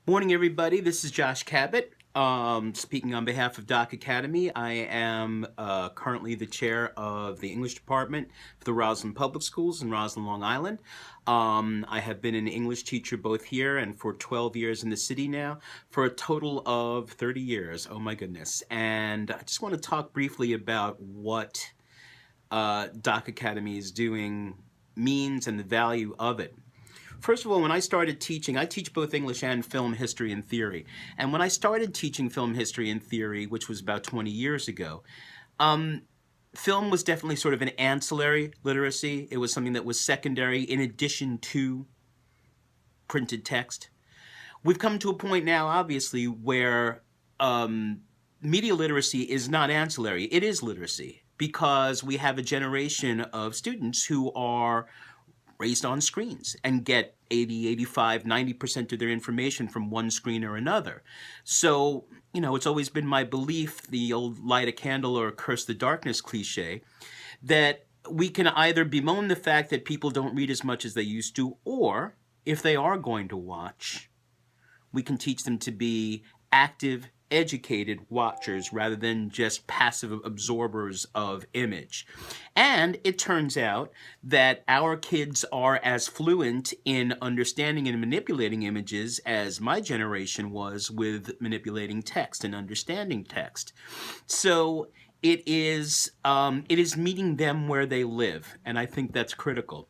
Morning, everybody. This is Josh Cabat, speaking on behalf of Doc Academy. I am currently the chair of the English department for the Roslyn Public Schools in Roslyn, Long Island. I have been an English teacher both here and for 12 years in the city now, for a total of 30 years. Oh my goodness. And I just want to talk briefly about what Doc Academy is doing, means, and the value of it. First of all, when I started teaching, I teach both English and film history and theory. And when I started teaching film history and theory, which was about 20 years ago, film was definitely sort of an ancillary literacy. It was something that was secondary in addition to printed text. We've come to a point now, obviously, where media literacy is not ancillary. It is literacy because we have a generation of students who are raised on screens and get 80, 85, 90% of their information from one screen or another. So, it's always been my belief, the old light a candle or curse the darkness cliche, that we can either bemoan the fact that people don't read as much as they used to, or if they are going to watch, we can teach them to be active, educated watchers rather than just passive absorbers of image. And it turns out that our kids are as fluent in understanding and manipulating images as my generation was with manipulating text and understanding text. So it is meeting them where they live, and I think that's critical.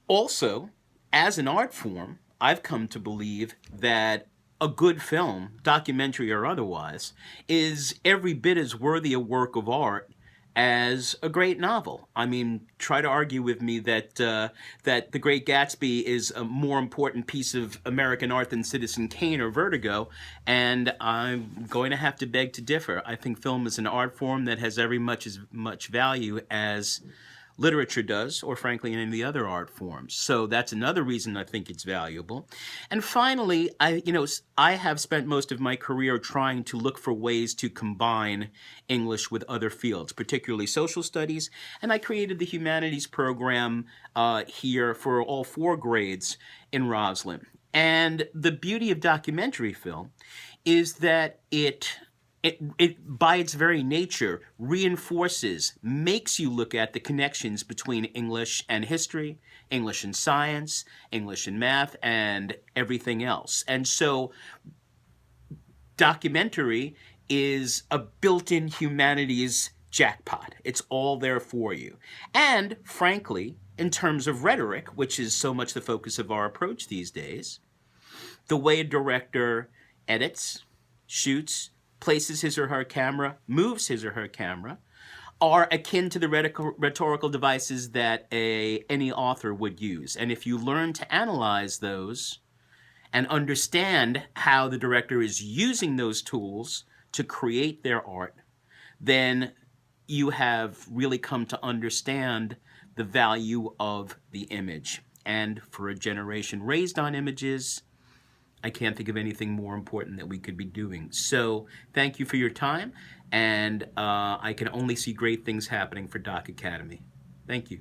Also, as an art form, I've come to believe that a good film, documentary or otherwise, is every bit as worthy a work of art as a great novel. I mean, try to argue with me that that The Great Gatsby is a more important piece of American art than Citizen Kane or Vertigo, and I'm going to have to beg to differ. I think film is an art form that has every much as much value as literature does, or frankly, any of the other art forms. So that's another reason I think it's valuable. And finally, I have spent most of my career trying to look for ways to combine English with other fields, particularly social studies. And I created the humanities program here for all 4 grades in Roslyn. And the beauty of documentary film is that it by its very nature reinforces, makes you look at the connections between English and history, English and science, English and math, and everything else. And so documentary is a built-in humanities jackpot. It's all there for you. And frankly, in terms of rhetoric, which is so much the focus of our approach these days, the way a director edits, shoots, places his or her camera, moves his or her camera, are akin to the rhetorical devices that any author would use. And if you learn to analyze those and understand how the director is using those tools to create their art, then you have really come to understand the value of the image. And for a generation raised on images, I can't think of anything more important that we could be doing. So thank you for your time, and I can only see great things happening for Doc Academy. Thank you.